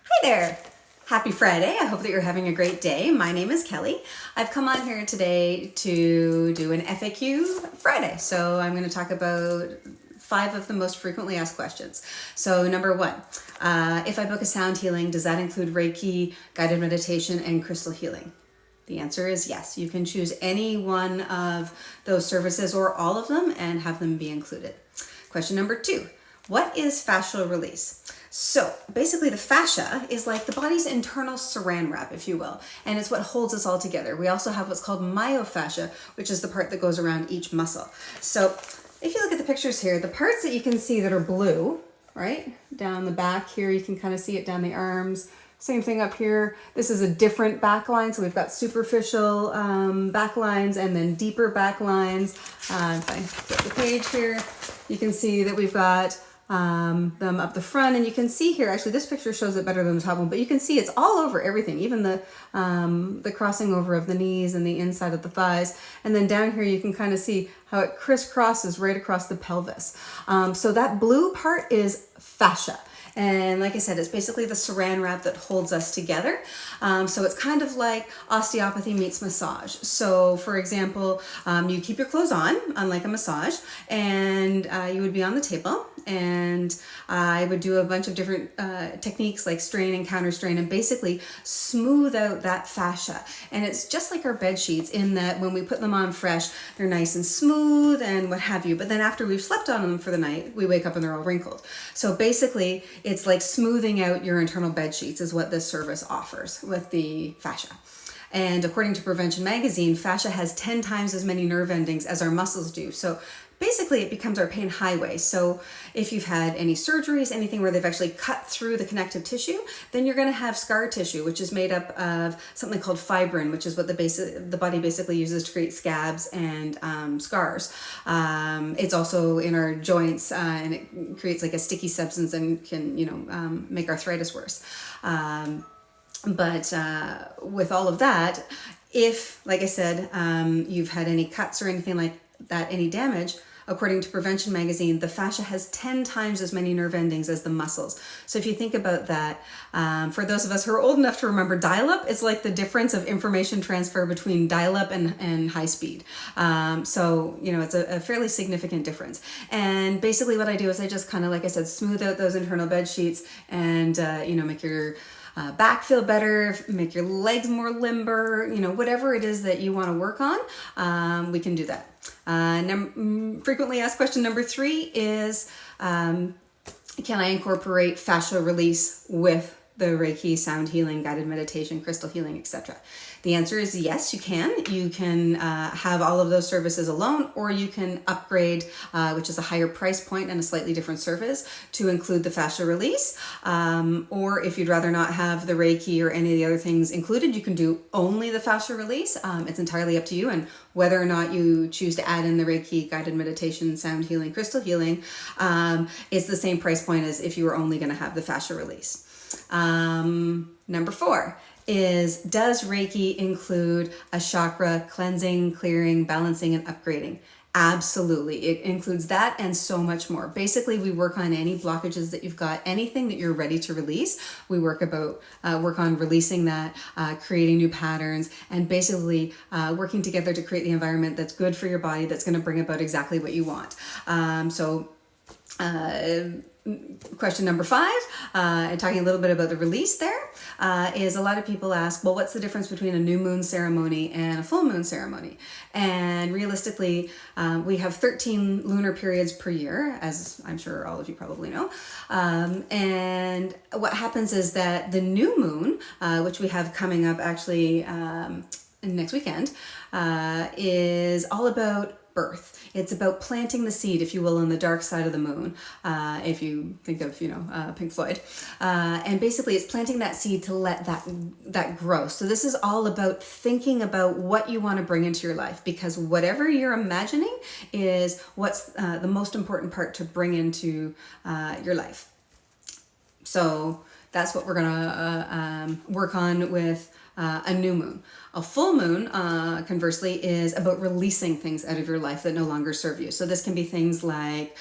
Hi there. Happy Friday. I hope that you're having a great day. My name is Kelly. I've come on here today to do an FAQ Friday. So I'm going to talk about 5 of the most frequently asked questions. So number 1, if I book a sound healing, does that include Reiki, guided meditation, and crystal healing? The answer is yes. You can choose any one of those services or all of them and have them be included. Question number 2, what is fascial release? So basically the fascia is like the body's internal saran wrap, if you will, and it's what holds us all together. We also have what's called myofascia, which is the part that goes around each muscle. So if you look at the pictures here, the parts that you can see that are blue, right, down the back here, you can kind of see it down the arms. Same thing up here. This is a different back line. So we've got superficial back lines and then deeper back lines. If I flip the page here, you can see that we've got them up the front, and you can see here, actually this picture shows it better than the top one, but you can see it's all over everything, even the crossing over of the knees and the inside of the thighs. And then down here you can kind of see how it crisscrosses right across the pelvis. So that blue part is fascia. And like I said, it's basically the saran wrap that holds us together. So it's kind of like osteopathy meets massage. So for example, you keep your clothes on, unlike a massage, and you would be on the table, and I would do a bunch of different techniques like strain and counter strain and basically smooth out that fascia. And it's just like our bed sheets in that when we put them on fresh, they're nice and smooth and what have you. But then after we've slept on them for the night, we wake up and they're all wrinkled. So basically, it's like smoothing out your internal bed sheets is what this service offers with the fascia. And according to Prevention Magazine, fascia has 10 times as many nerve endings as our muscles do. So basically it becomes our pain highway. So if you've had any surgeries, anything where they've actually cut through the connective tissue, then you're going to have scar tissue, which is made up of something called fibrin, which is what the body basically uses to create scabs and scars. It's also in our joints, and it creates like a sticky substance and can, make arthritis worse. But with all of that, if, like I said, you've had any cuts or anything like that, any damage, according to Prevention Magazine, the fascia has 10 times as many nerve endings as the muscles. So if you think about that, for those of us who are old enough to remember dial-up, it's like the difference of information transfer between dial-up and high speed. So, it's a fairly significant difference. And basically what I do is I just kind of, like I said, smooth out those internal bed sheets and, make your back feel better, make your legs more limber, whatever it is that you want to work on, we can do that. Frequently asked question number 3 is, can I incorporate fascial release with the Reiki, sound healing, guided meditation, crystal healing, etc.? The answer is yes, you can. You can have all of those services alone, or you can upgrade, which is a higher price point and a slightly different service, to include the fascia release. Or if you'd rather not have the Reiki or any of the other things included, you can do only the fascia release. It's entirely up to you, and whether or not you choose to add in the Reiki, guided meditation, sound healing, crystal healing, it's the same price point as if you were only going to have the fascia release. Number 4 is, does Reiki include a chakra cleansing, clearing, balancing, and upgrading? Absolutely. It includes that and so much more. Basically, we work on any blockages that you've got, anything that you're ready to release. We work on releasing that, creating new patterns, and basically working together to create the environment that's good for your body, that's going to bring about exactly what you want. Question number 5, and talking a little bit about the release there, is a lot of people ask, well, what's the difference between a new moon ceremony and a full moon ceremony? And realistically, we have 13 lunar periods per year, as I'm sure all of you probably know. And what happens is that the new moon, which we have coming up actually next weekend, is all about birth. It's about planting the seed, if you will, on the dark side of the moon, if you think of, Pink Floyd. And basically it's planting that seed to let that grow. So this is all about thinking about what you want to bring into your life, because whatever you're imagining is what's the most important part to bring into your life. So that's what we're gonna work on with a new moon. A full moon, conversely, is about releasing things out of your life that no longer serve you. So this can be things like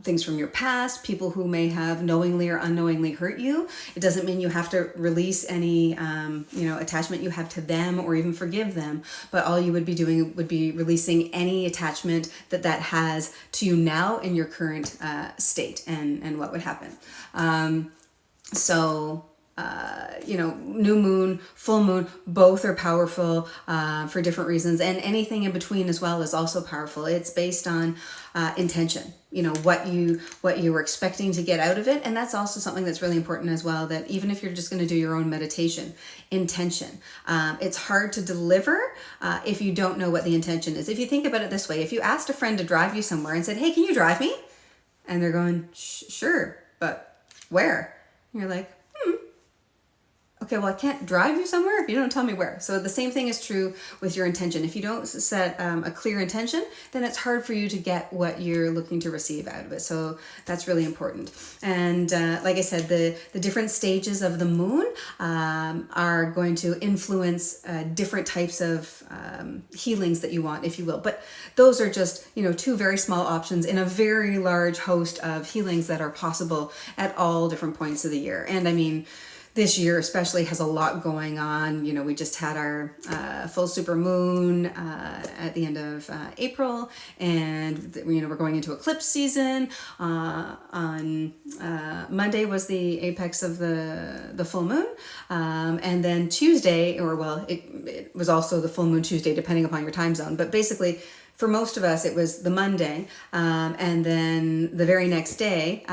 things from your past, people who may have knowingly or unknowingly hurt you. It doesn't mean you have to release any, attachment you have to them or even forgive them. But all you would be doing would be releasing any attachment that has to you now in your current state, and what would happen. New moon, full moon, both are powerful for different reasons, and anything in between as well is also powerful. It's based on intention, what you were expecting to get out of it. And that's also something that's really important as well, that even if you're just going to do your own meditation, intention. It's hard to deliver if you don't know what the intention is. If you think about it this way, if you asked a friend to drive you somewhere and said, hey, can you drive me? And they're going, sure, but where? And you're like, okay, well, I can't drive you somewhere if you don't tell me where. So the same thing is true with your intention. If you don't set a clear intention, then it's hard for you to get what you're looking to receive out of it. So that's really important. And like I said, the different stages of the moon are going to influence different types of healings that you want, if you will. But those are just, two very small options in a very large host of healings that are possible at all different points of the year. And I mean, this year especially has a lot going on. We just had our full super moon at the end of April, and we're going into eclipse season. On Monday was the apex of the full moon, and then Tuesday, it was also the full moon Tuesday, depending upon your time zone. But basically, for most of us, it was the Monday, and then the very next day,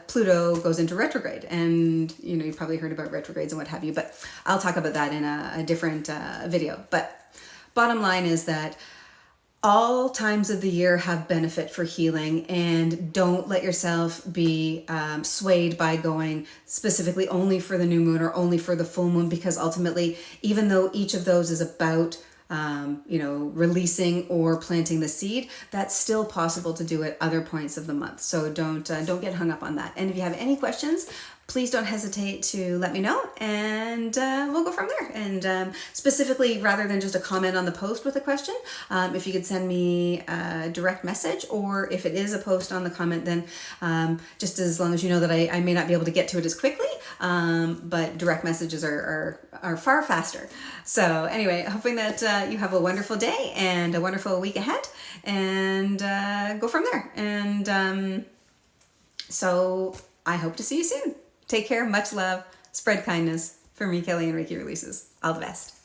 Pluto goes into retrograde. And, you've probably heard about retrogrades and what have you, but I'll talk about that in a different video. But bottom line is that all times of the year have benefit for healing, and don't let yourself be swayed by going specifically only for the new moon or only for the full moon, because ultimately, even though each of those is about releasing or planting the seed, that's still possible to do at other points of the month. So don't get hung up on that. And if you have any questions, please don't hesitate to let me know, and we'll go from there. And specifically, rather than just a comment on the post with a question, if you could send me a direct message, or if it is a post on the comment, then just as long as you know that I may not be able to get to it as quickly, but direct messages are far faster. So anyway, hoping that you have a wonderful day and a wonderful week ahead, and go from there. And so I hope to see you soon. Take care, much love, spread kindness. From me, Kelly, and Reiki Releases. All the best.